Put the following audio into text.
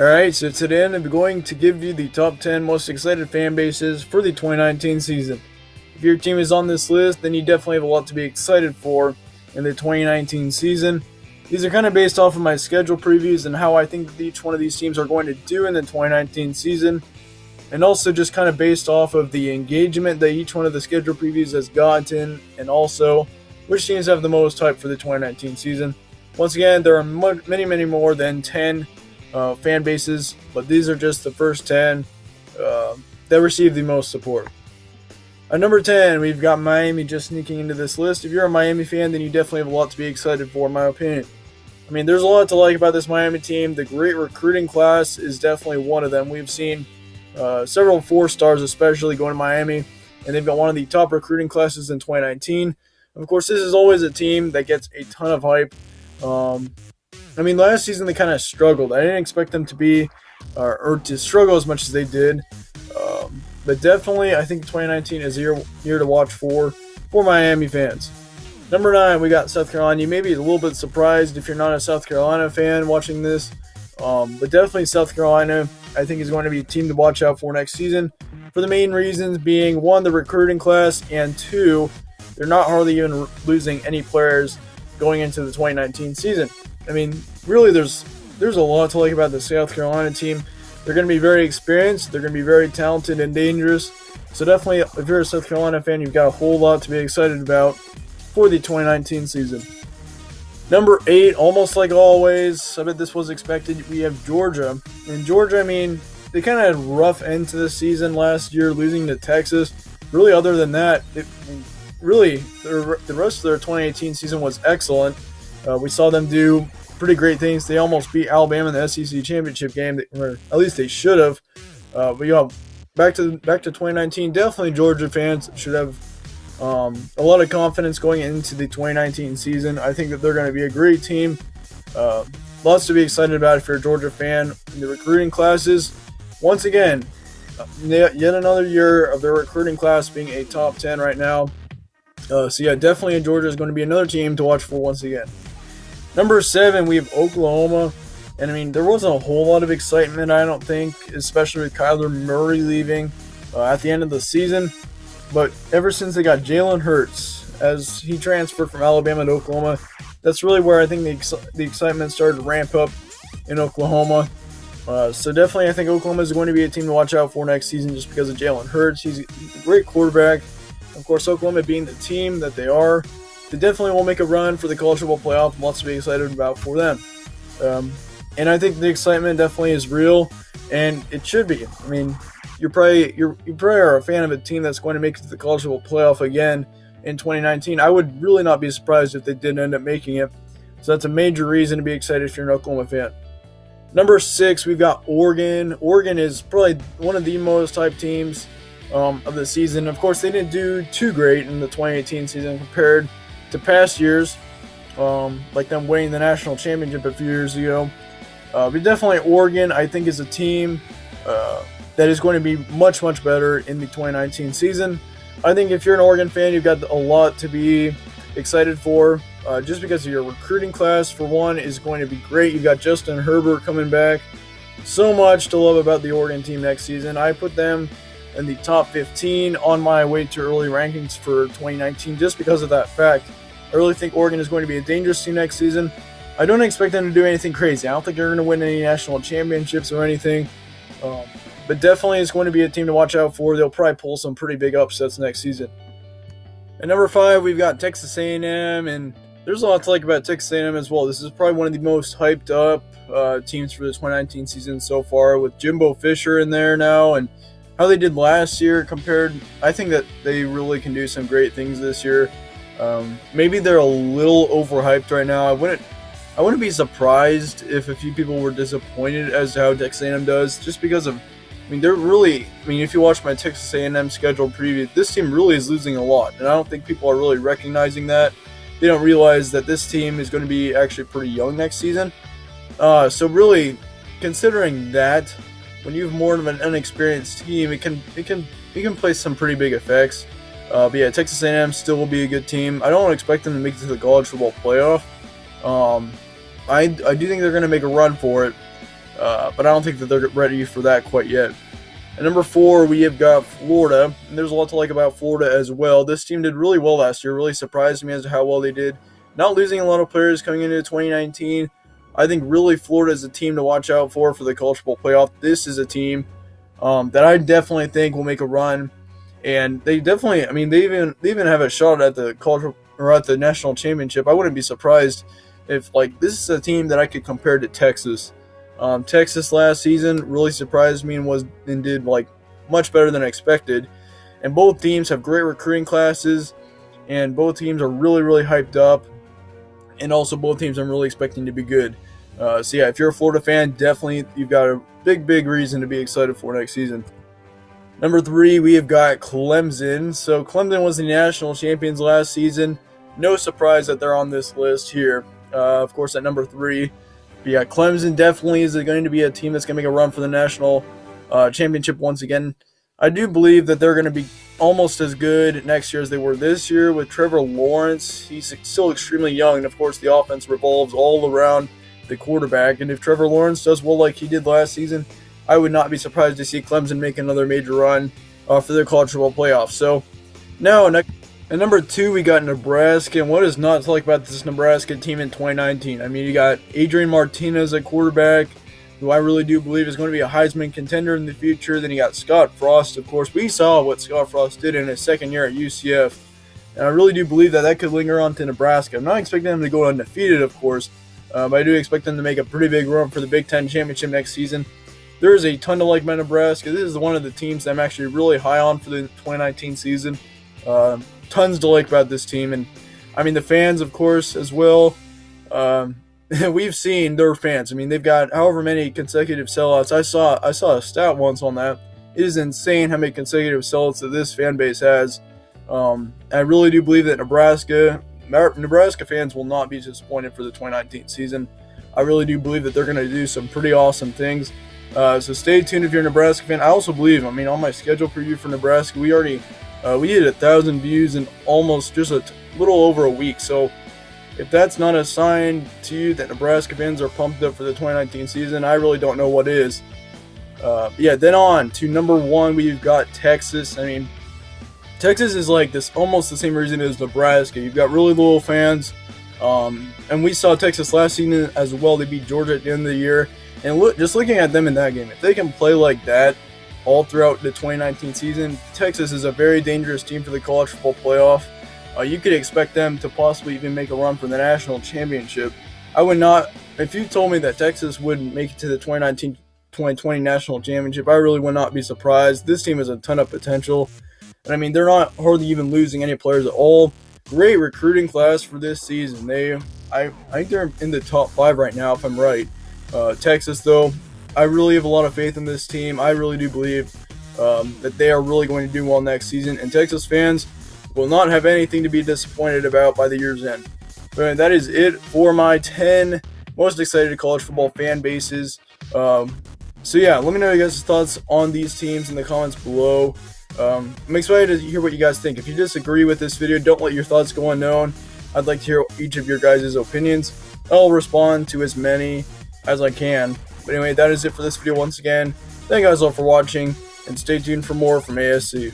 Alright, so today I'm going to give you the top 10 most excited fan bases for the 2019 season. If your team is on this list, then you definitely have a lot to be excited for in the 2019 season. These are kind of based off of my schedule previews and how I think that each one of these teams are going to do in the 2019 season, and also just kind of based off of the engagement that each one of the schedule previews has gotten, and also which teams have the most hype for the 2019 season. Once again, there are many more than 10 fan bases, but these are just the first 10 that receive the most support. At number 10, we've got Miami just sneaking into this list. If you're a Miami fan, then you definitely have a lot to be excited for, in my opinion. I mean, there's a lot to like about this Miami team. The great recruiting class is definitely one of them. We've seen several 4-stars especially going to Miami, and they've got one of the top recruiting classes in 2019. Of course, this is always a team that gets a ton of hype. I mean, last season they kind of struggled. I didn't expect them to be or to struggle as much as they did. But definitely, I think 2019 is a year to watch for Miami fans. Number 9, we got South Carolina. You may be a little bit surprised if you're not a South Carolina fan watching this. But definitely South Carolina, I think, is going to be a team to watch out for next season. For the main reasons being, 1, the recruiting class, and 2, they're not hardly even losing any players going into the 2019 season. I mean, really, there's a lot to like about the South Carolina team. They're going to be very experienced. They're going to be very talented and dangerous. So definitely, if you're a South Carolina fan, you've got a whole lot to be excited about for the 2019 season. Number 8, almost like always, I bet this was expected, we have Georgia. And Georgia, I mean, they kind of had a rough end to the season last year, losing to Texas. Really, other than that, the rest of their 2018 season was excellent. We saw them do pretty great things. They almost beat Alabama in the SEC championship game, or at least they should have. But back to 2019, definitely Georgia fans should have a lot of confidence going into the 2019 season. I think that they're going to be a great team. Lots to be excited about if you're a Georgia fan. In the recruiting classes, once again, yet another year of their recruiting class being a top 10 right now. So yeah, definitely Georgia is going to be another team to watch for once again. Number 7, we have Oklahoma. And I mean, there wasn't a whole lot of excitement, I don't think, especially with Kyler Murray leaving at the end of the season. But ever since they got Jalen Hurts, as he transferred from Alabama to Oklahoma, that's really where I think the excitement started to ramp up in Oklahoma. So definitely, I think Oklahoma is going to be a team to watch out for next season just because of Jalen Hurts. He's a great quarterback. Of course, Oklahoma being the team that they are, they definitely will make a run for the college football playoff. Lots to be excited about for them. And I think the excitement definitely is real, and it should be. I mean, you probably are a fan of a team that's going to make it to the college football playoff again in 2019. I would really not be surprised if they did end up making it. So that's a major reason to be excited if you're an Oklahoma fan. Number 6, we've got Oregon. Oregon is probably one of the most hyped teams of the season. Of course, they didn't do too great in the 2018 season compared to past years, like them winning the national championship a few years ago. But definitely Oregon, I think, is a team that is going to be much better in the 2019 season. I think if you're an Oregon fan, you've got a lot to be excited for, just because your recruiting class, for one, is going to be great. You've got Justin Herbert coming back. So much to love about the Oregon team next season. I put them in the top 15 on my way to early rankings for 2019 just because of that fact. I really think Oregon is going to be a dangerous team next season. I don't expect them to do anything crazy. I don't think they're going to win any national championships or anything. But definitely it's going to be a team to watch out for. They'll probably pull some pretty big upsets next season. At number 5, we've got Texas A&M, and there's a lot to like about Texas A&M as well. This is probably one of the most hyped up teams for the 2019 season so far, with Jimbo Fisher in there now, and how they did last year compared. I think that they really can do some great things this year. Maybe they're a little overhyped right now. I wouldn't be surprised if a few people were disappointed as to how Texas A&M does, just because of, if you watch my Texas A&M schedule preview, this team really is losing a lot, and I don't think people are really recognizing that. They don't realize that this team is going to be actually pretty young next season. So really, considering that, when you have more of an unexperienced team, it can play some pretty big effects. But yeah, Texas A&M still will be a good team. I don't expect them to make it to the college football playoff. I do think they're going to make a run for it. but I don't think that they're ready for that quite yet. At number 4, we have got Florida, and there's a lot to like about Florida as well. This team did really well last year, really surprised me as to how well they did. Not losing a lot of players coming into 2019. I think really Florida is a team to watch out for the college football playoff. This is a team that I definitely think will make a run, and they definitely, I mean, they even have a shot at the college or at the national championship. I wouldn't be surprised if this is a team that I could compare to Texas. Texas last season really surprised me and did much better than expected. And both teams have great recruiting classes, and both teams are really, really hyped up. And also both teams I'm really expecting to be good. So yeah, if you're a Florida fan, definitely you've got a big reason to be excited for next season. Number 3, we have got Clemson. So Clemson was the national champions last season. No surprise that they're on this list here. Of course, at number 3. But yeah, Clemson definitely is going to be a team that's going to make a run for the national championship once again. I do believe that they're going to be almost as good next year as they were this year with Trevor Lawrence. He's still extremely young, and of course the offense revolves all around the quarterback. And if Trevor Lawrence does well like he did last season, I would not be surprised to see Clemson make another major run for the college football playoffs. So now, at number 2, we got Nebraska. And what is not to like about this Nebraska team in 2019? I mean, you got Adrian Martinez at quarterback, who I really do believe is going to be a Heisman contender in the future. Then you got Scott Frost, of course. We saw what Scott Frost did in his second year at UCF, and I really do believe that could linger on to Nebraska. I'm not expecting them to go undefeated, of course, but I do expect them to make a pretty big run for the Big Ten championship next season. There is a ton to like about Nebraska. This is one of the teams that I'm actually really high on for the 2019 season. Tons to like about this team, and I mean the fans, of course, as well. We've seen their fans. I mean, they've got however many consecutive sellouts. I saw a stat once on that. It is insane how many consecutive sellouts that this fan base has. I really do believe that Nebraska fans will not be disappointed for the 2019 season. I really do believe that they're going to do some pretty awesome things. So stay tuned if you're a Nebraska fan. I also believe, on my schedule preview for Nebraska, we hit 1,000 views in almost just a little over a week. So if that's not a sign to you that Nebraska fans are pumped up for the 2019 season, I really don't know what is. Then on to number 1, we've got Texas. I mean, Texas is almost the same reason as Nebraska. You've got really loyal fans, and we saw Texas last season as well. They beat Georgia at the end of the year. And just looking at them in that game, if they can play like that all throughout the 2019 season, Texas is a very dangerous team for the college football playoff. You could expect them to possibly even make a run for the national championship. I would not, if you told me that Texas would make it to the 2019-2020 national championship, I really would not be surprised. This team has a ton of potential. And I mean, they're not hardly even losing any players at all. Great recruiting class for this season. I think they're in the top 5 right now, if I'm right. Texas, though, I really have a lot of faith in this team. I really do believe that they are really going to do well next season. And Texas fans will not have anything to be disappointed about by the year's end. But that is it for my 10 most excited college football fan bases. So yeah, let me know your guys' thoughts on these teams in the comments below. I'm excited to hear what you guys think. If you disagree with this video, don't let your thoughts go unknown. I'd like to hear each of your guys' opinions. I'll respond to as many as I can. But anyway, that is it for this video once again. Thank you guys all for watching, and stay tuned for more from ASC.